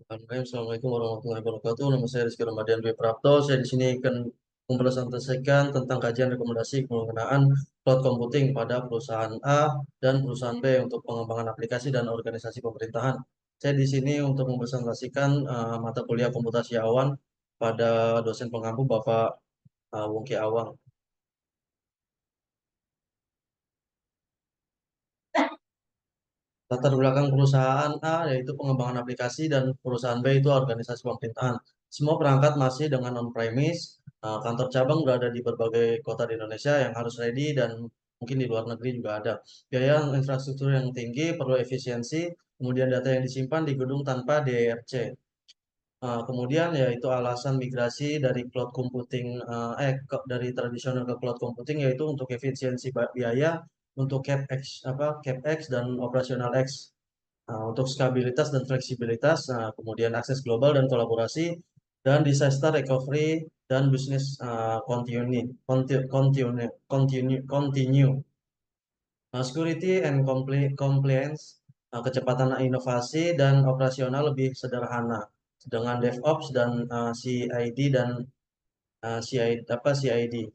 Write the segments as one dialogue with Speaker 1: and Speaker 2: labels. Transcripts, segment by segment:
Speaker 1: Assalamualaikum warahmatullahi wabarakatuh. Nama saya Rizky Ramadan B. Prapto. Saya di sini akan mempresentasikan tentang kajian rekomendasi penggunaan cloud computing pada perusahaan A dan perusahaan B untuk pengembangan aplikasi dan organisasi pemerintahan. Saya di sini untuk mempresentasikan mata kuliah komputasi awan pada dosen pengampu Bapak Wongki Awang. Latar belakang perusahaan A yaitu pengembangan aplikasi dan perusahaan B itu organisasi pemerintahan. Semua perangkat masih dengan on-premise, kantor cabang berada di berbagai kota di Indonesia yang harus ready dan mungkin di luar negeri juga ada. Biaya infrastruktur yang tinggi, perlu efisiensi, kemudian data yang disimpan di gedung tanpa DRC. Kemudian yaitu alasan migrasi dari cloud computing dari tradisional ke cloud computing yaitu untuk efisiensi biaya, untuk CapEx dan operasional X. Untuk stabilitas dan fleksibilitas, kemudian akses global dan kolaborasi, dan disaster recovery dan bisnis continue. Security and compliance, kecepatan inovasi dan operasional lebih sederhana dengan DevOps dan CID dan CID.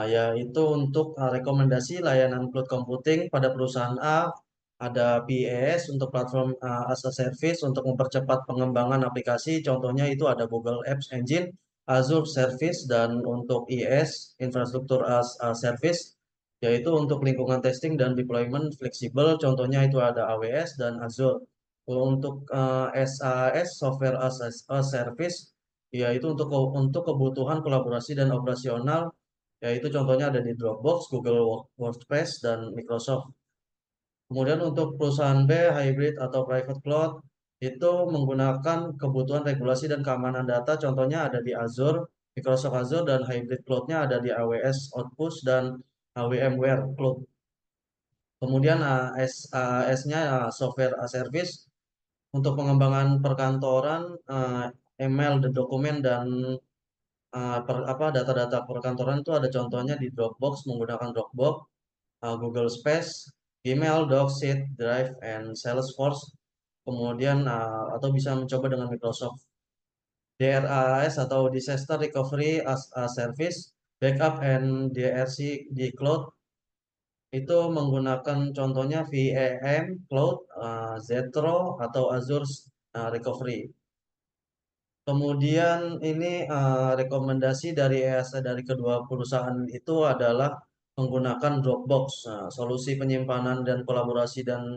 Speaker 1: Yaitu untuk rekomendasi layanan cloud computing pada perusahaan A, ada PaaS untuk platform as a service untuk mempercepat pengembangan aplikasi. Contohnya itu ada Google Apps Engine, Azure Service, dan untuk IaaS, infrastruktur as a service, yaitu untuk lingkungan testing dan deployment fleksibel. Contohnya itu ada AWS dan Azure. Kalau untuk SaaS, Software as a Service, yaitu untuk kebutuhan kolaborasi dan operasional, yaitu contohnya ada di Dropbox, Google Workspace, dan Microsoft. Kemudian untuk perusahaan B, hybrid atau private cloud, itu menggunakan kebutuhan regulasi dan keamanan data, contohnya ada di Azure, Microsoft Azure, dan hybrid cloud-nya ada di AWS Outpost dan VMware Cloud. Kemudian AS-nya Software as Service untuk pengembangan perkantoran, email, dan dokumen, dan data-data perkantoran itu ada contohnya di Dropbox menggunakan Dropbox, Google Space, Gmail, Sheet, Drive, and Salesforce. Kemudian atau bisa mencoba dengan Microsoft DRAS atau Disaster Recovery as a Service, Backup and DRC di cloud itu menggunakan contohnya VAM Cloud, Zetro atau Azure Recovery. Kemudian ini rekomendasi dari EASA dari kedua perusahaan itu adalah menggunakan Dropbox. Solusi penyimpanan dan kolaborasi dan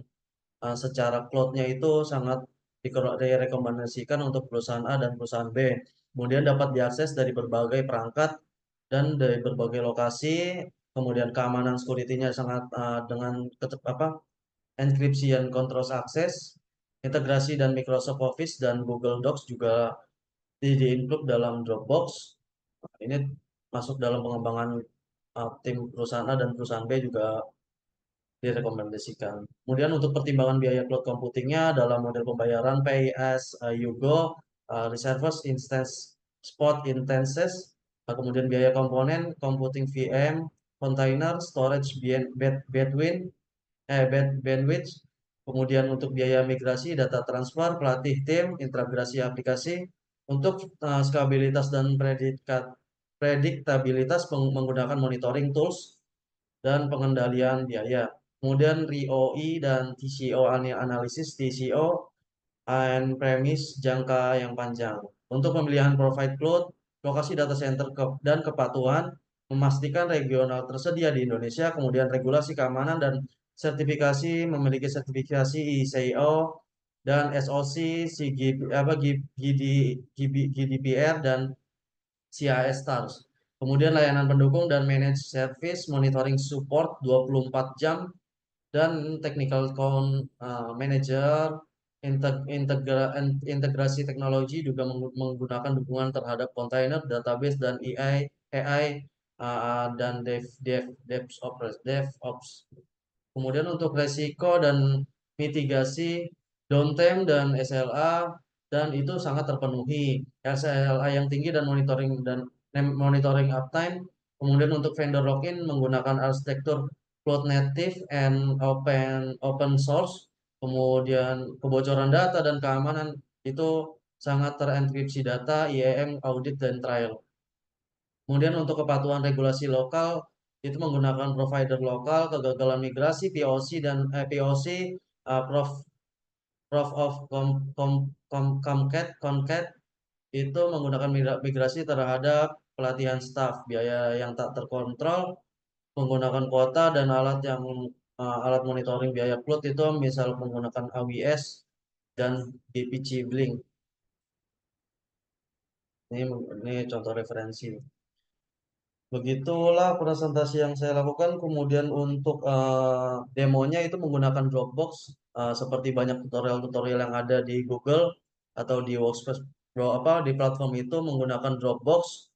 Speaker 1: secara cloud-nya itu sangat direkomendasikan untuk perusahaan A dan perusahaan B. Kemudian dapat diakses dari berbagai perangkat dan dari berbagai lokasi. Kemudian keamanan security-nya sangat dengan enkripsi dan control access, integrasi dan Microsoft Office dan Google Docs juga di-include dalam Dropbox. Ini masuk dalam pengembangan tim perusahaan A dan perusahaan B juga direkomendasikan. Kemudian untuk pertimbangan biaya cloud computingnya dalam model pembayaran pay as you go, reserves, instance, spot instances, kemudian biaya komponen, computing VM, container, storage, bandwidth, kemudian untuk biaya migrasi, data transfer, pelatih tim, integrasi aplikasi, untuk skabilitas dan prediktabilitas menggunakan monitoring tools dan pengendalian biaya. Kemudian ROI dan TCO analisis, TCO and premise jangka yang panjang. Untuk pemilihan provide cloud, lokasi data center dan kepatuhan, memastikan regional tersedia di Indonesia, kemudian regulasi keamanan dan sertifikasi, memiliki sertifikasi ICO dan SOC, GDPR dan CIS Stars. Kemudian layanan pendukung dan manage service, monitoring support 24 jam, dan technical manager, integrasi teknologi juga menggunakan dukungan terhadap container, database, dan AI dan DevOps. Kemudian untuk resiko dan mitigasi downtime dan SLA, dan itu sangat terpenuhi. SLA yang tinggi dan monitoring uptime. Kemudian untuk vendor login menggunakan arsitektur cloud native and open source. Kemudian kebocoran data dan keamanan Itu sangat terenkripsi data, IAM, audit, dan trial. Kemudian untuk kepatuhan regulasi lokal itu menggunakan provider lokal, kegagalan migrasi, POC dan POC, Proof Proof of Concat, Concat itu menggunakan migrasi terhadap pelatihan staf, biaya yang tak terkontrol, menggunakan kuota dan alat monitoring biaya cloud itu misal menggunakan AWS dan BPC Blink. Ini ini contoh referensi. Begitulah presentasi yang saya lakukan. Kemudian untuk demonya itu menggunakan Dropbox, seperti banyak tutorial-tutorial yang ada di Google atau di Workspace, di platform itu menggunakan Dropbox.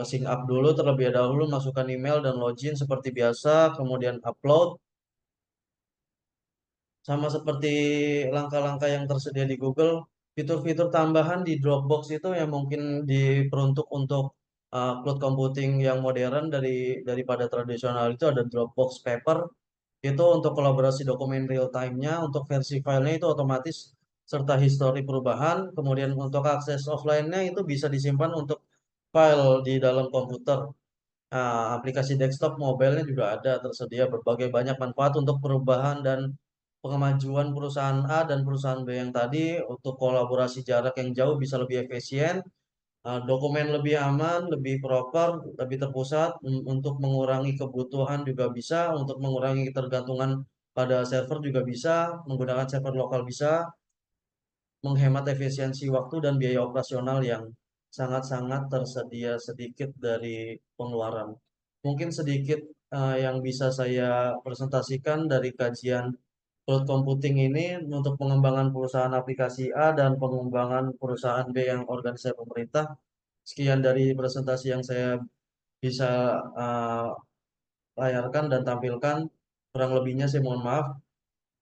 Speaker 1: Sync up dulu terlebih dahulu, masukkan email dan login seperti biasa, kemudian upload. Sama seperti langkah-langkah yang tersedia di Google, fitur-fitur tambahan di Dropbox itu yang mungkin diperuntuk untuk cloud computing yang modern daripada tradisional itu ada Dropbox Paper, itu untuk kolaborasi dokumen real time-nya, untuk versi filenya itu otomatis serta histori perubahan, kemudian untuk akses offline-nya itu bisa disimpan untuk file di dalam komputer. Aplikasi desktop mobilenya juga ada tersedia berbagai banyak manfaat untuk perubahan dan pengemajuan perusahaan A dan perusahaan B yang tadi untuk kolaborasi jarak yang jauh bisa lebih efisien, dokumen lebih aman, lebih proper, lebih terpusat, untuk mengurangi kebutuhan juga bisa, untuk mengurangi ketergantungan pada server juga bisa, menggunakan server lokal bisa, menghemat efisiensi waktu dan biaya operasional yang sangat-sangat tersedia sedikit dari pengeluaran. Mungkin sedikit yang bisa saya presentasikan dari kajian cloud computing ini untuk pengembangan perusahaan aplikasi A dan pengembangan perusahaan B yang organisasi pemerintah. Sekian dari presentasi yang saya bisa uh, layarkan dan tampilkan. Kurang lebihnya saya mohon maaf.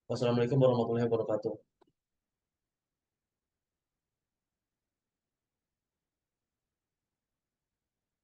Speaker 1: Wassalamualaikum warahmatullahi wabarakatuh.